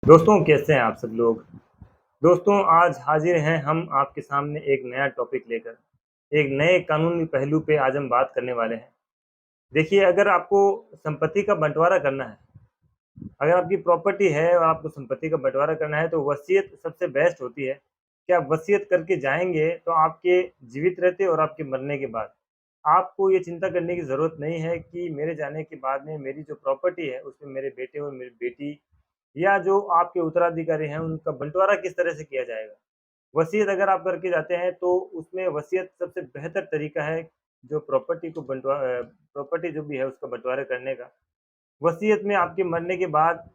दोस्तों कैसे हैं आप सब लोग। दोस्तों आज हाजिर हैं हम आपके सामने एक नया टॉपिक लेकर। एक नए कानूनी पहलू पे आज हम बात करने वाले हैं। देखिए, अगर आपको संपत्ति का बंटवारा करना है, अगर आपकी प्रॉपर्टी है और आपको संपत्ति का बंटवारा करना है तो वसीयत सबसे बेस्ट होती है कि आप वसीयत करके जाएंगे तो आपके जीवित रहते और आपके मरने के बाद आपको ये चिंता करने की ज़रूरत नहीं है कि मेरे जाने के बाद में मेरी जो प्रॉपर्टी है उसमें मेरे बेटे और मेरी बेटी या जो आपके उत्तराधिकारी हैं उनका बंटवारा किस तरह से किया जाएगा। वसीयत अगर आप करके जाते हैं तो उसमें वसीयत सबसे बेहतर तरीका है जो प्रॉपर्टी जो भी है उसका बंटवारा करने का। वसीयत में आपके मरने के बाद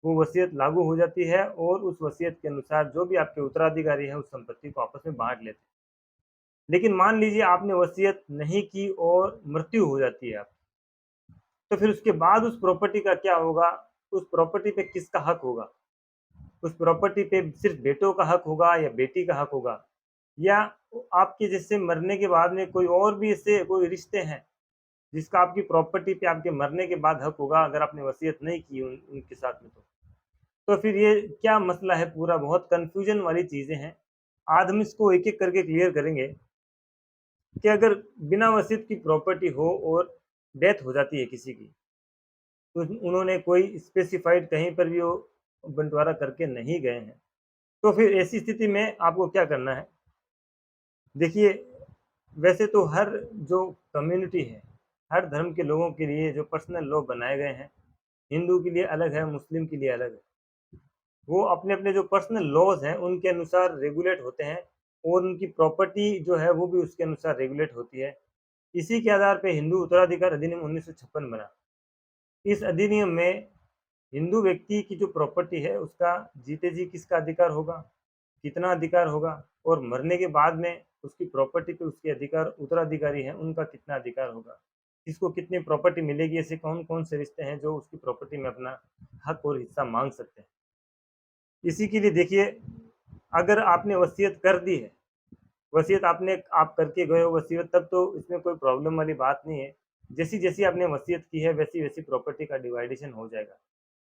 वो वसीयत लागू हो जाती है और उस वसीयत के अनुसार जो भी आपके उत्तराधिकारी हैं उस संपत्ति को आपस में बाँट लेते हैं। लेकिन मान लीजिए आपने वसीयत नहीं की और मृत्यु हो जाती है आपकी, तो फिर उसके बाद उस प्रॉपर्टी का क्या होगा? उस प्रॉपर्टी पे किसका हक होगा? उस प्रॉपर्टी पे सिर्फ़ बेटों का हक होगा या बेटी का हक होगा? या आपके जैसे मरने के बाद में कोई और भी ऐसे कोई रिश्ते हैं, जिसका आपकी प्रॉपर्टी पे आपके मरने के बाद हक होगा अगर आपने वसीयत नहीं की उनके साथ में तो? तो फिर ये क्या मसला है पूरा बहुत कन्फ्यूज़न वाली चीज़ें हैं। आज हम इसको एक-एक करके क्लियर करेंगे कि अगर बिना वसीयत की प्रॉपर्टी हो और डेथ हो जाती है किसी की, तो उन्होंने कोई स्पेसिफ़ाइड कहीं पर भी वो बँटवारा करके नहीं गए हैं, तो फिर ऐसी स्थिति में आपको क्या करना है? देखिए, वैसे तो हर जो कम्युनिटी है, हर धर्म के लोगों के लिए जो पर्सनल लॉ बनाए गए हैं, हिंदू के लिए अलग है, मुस्लिम के लिए अलग है। वो अपने-अपने जो पर्सनल लॉज़ हैं, उनके अनुसार रेगुलेट होते हैं और उनकी प्रॉपर्टी जो है, वो भी उसके अनुसार रेगुलेट होती है। इसी के आधार पे हिंदू उत्तराधिकार अधिनियम 1956 बना। इस अधिनियम में हिंदू व्यक्ति की जो प्रॉपर्टी है, उसका जीते जी किसका अधिकार होगा, कितना अधिकार होगा और मरने के बाद में उसकी प्रॉपर्टी पे उसके अधिकार उत्तराधिकारी हैं, उनका कितना अधिकार होगा। किसको कितनी प्रॉपर्टी मिलेगी, ऐसे कौन-कौन से रिश्ते हैं जो उसकी प्रॉपर्टी में अपना हक और हिस्सा माँग सकते हैं। इसी के लिए देखिए, अगर आपने वसीयत कर दी है, वसीयत आप करके गए हो वसीयत तब तो इसमें कोई प्रॉब्लम वाली बात नहीं है। जैसी-जैसी आपने वसीयत की है, वैसी-वैसी प्रॉपर्टी का डिवाइडेशन हो जाएगा।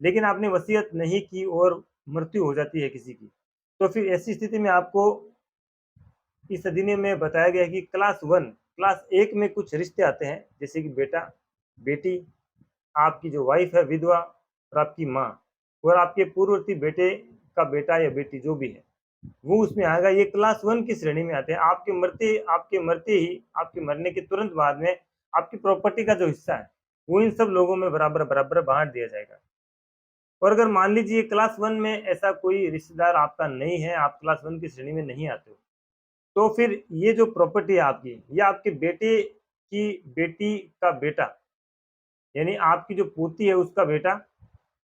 लेकिन आपने वसीयत नहीं की और मृत्यु हो जाती है किसी की, तो फिर ऐसी स्थिति में आपको इस अधिनियम में बताया गया है कि क्लास 1 में कुछ रिश्ते आते हैं, जैसे कि बेटा, बेटी, आपकी जो वाइफ़ है विधवा और आपकी माँ और आपके पूर्ववर्ती बेटे का बेटा या बेटी जो भी है, वो उसमें आएगा। ये क्लास 1 की श्रेणी में आते हैं। आपके मरते ही, आपके मरने के तुरंत बाद में आपकी प्रॉपर्टी का जो हिस्सा है, वो इन सब लोगों में बराबर-बराबर बाँट दिया जाएगा। और अगर मान लीजिए क्लास 1 में ऐसा कोई रिश्तेदार आपका नहीं है, आप क्लास 1 की श्रेणी में नहीं आते हो, तो फिर ये जो प्रॉपर्टी है आपकी, ये आपके बेटे की बेटी का बेटा, यानी आपकी जो पोती है उसका बेटा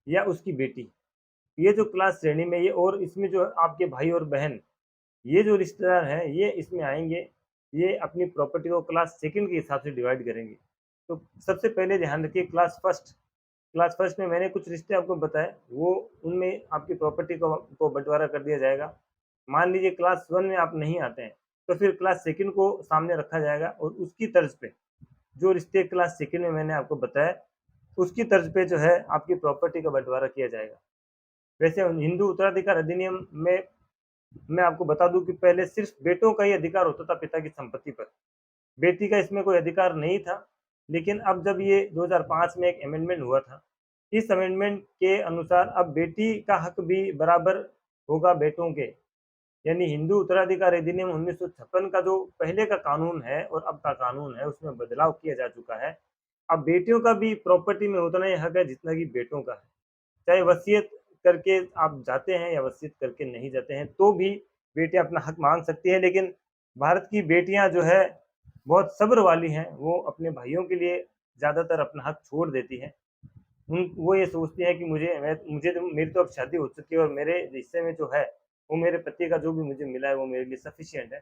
या उसकी बेटी, ये जो क्लास श्रेणी में ये और इसमें जो आपके भाई और बहन, ये जो रिश्तेदार हैं, ये इसमें आएँगे, ये अपनी प्रॉपर्टी को क्लास सेकंड के हिसाब से डिवाइड करेंगे। तो सबसे पहले ध्यान रखिए क्लास फर्स्ट में मैंने कुछ रिश्ते आपको बताए, वो उनमें आपकी प्रॉपर्टी को बँटवारा कर दिया जाएगा। मान लीजिए क्लास 1 में आप नहीं आते हैं, तो फिर क्लास सेकंड को सामने रखा जाएगा और उसकी तर्ज पे जो रिश्ते क्लास सेकंड में मैंने आपको बताए, उसकी तर्ज पे जो है आपकी प्रॉपर्टी का बँटवारा किया जाएगा। वैसे हिंदू उत्तराधिकार अधिनियम में मैं आपको बता दूँ कि पहले सिर्फ़ बेटों का ही अधिकार होता था पिता की संपत्ति पर। बेटी का इसमें कोई अधिकार नहीं था, लेकिन अब जब ये 2005 में एक अमेंडमेंट हुआ था, इस अमेंडमेंट के अनुसार अब बेटी का हक भी बराबर होगा बेटों के। यानी हिंदू उत्तराधिकार अधिनियम 1956 का जो पहले का कानून है और अब का कानून है, उसमें बदलाव किया जा चुका है। अब बेटियों का भी प्रॉपर्टी में उतना ही हक है जितना कि बेटों का है। चाहे वसीयत करके आप जाते हैं या वसीयत करके नहीं जाते हैं, तो भी बेटियाँ अपना हक माँग सकती हैं। लेकिन भारत की बेटियाँ जो है, बहुत सब्र वाली हैं, वो अपने भाइयों के लिए ज़्यादातर अपना हक छोड़ देती हैं। वो ये सोचती हैं कि मेरी तो अब शादी हो चुकी है और मेरे हिस्से में जो है, वो मेरे पति का जो भी मुझे मिला है, वो मेरे लिए सफ़िशिएंट है।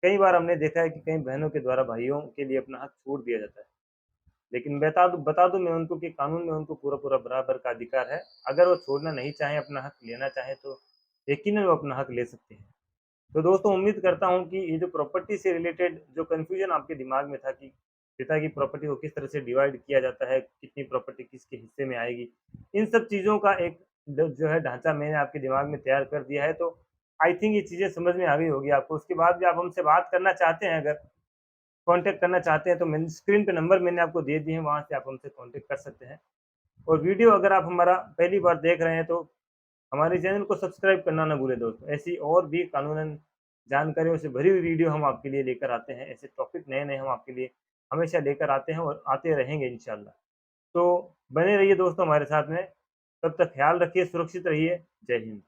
कई बार हमने देखा है कि कई बहनों के द्वारा भाइयों के लिए अपना हक छोड़ दिया जाता है। लेकिन बता दूँ मैं उनको कि कानून में उनको पूरा-पूरा बराबर का अधिकार है। अगर वो छोड़ना नहीं चाहें, अपना हक लेना चाहें तो यकीनन वो अपना हक ले सकते हैं। तो दोस्तों उम्मीद करता हूँ कि ये जो प्रॉपर्टी से रिलेटेड जो कन्फ्यूज़न आपके दिमाग में था कि पिता की प्रॉपर्टी को किस तरह से डिवाइड किया जाता है, कितनी प्रॉपर्टी किसके हिस्से में आएगी, इन सब चीज़ों का एक जो है ढाँचा मैंने आपके दिमाग में तैयार कर दिया है, तो आई थिंक ये चीज़ें समझ में आ गई होगी आपको। उसके बाद भी आप हमसे बात करना चाहते हैं अगर, कॉन्टैक्ट करना चाहते हैं तो मैंने स्क्रीन पे नंबर मैंने आपको दे दिए हैं, वहाँ से आप हमसे कॉन्टैक्ट कर सकते हैं। और वीडियो अगर आप हमारा पहली बार देख रहे हैं तो हमारे चैनल को सब्सक्राइब करना ना भूलें दोस्तों। ऐसी और भी कानूनन जानकारियों से भरी हुई वीडियो हम आपके लिए लेकर आते हैं। ऐसे टॉपिक नए-नए हम आपके लिए हमेशा लेकर आते हैं और आते रहेंगे इंशाल्लाह। तो बने रहिए दोस्तों हमारे साथ में। तब तक ख़्याल रखिए, सुरक्षित रहिए। जय हिंद।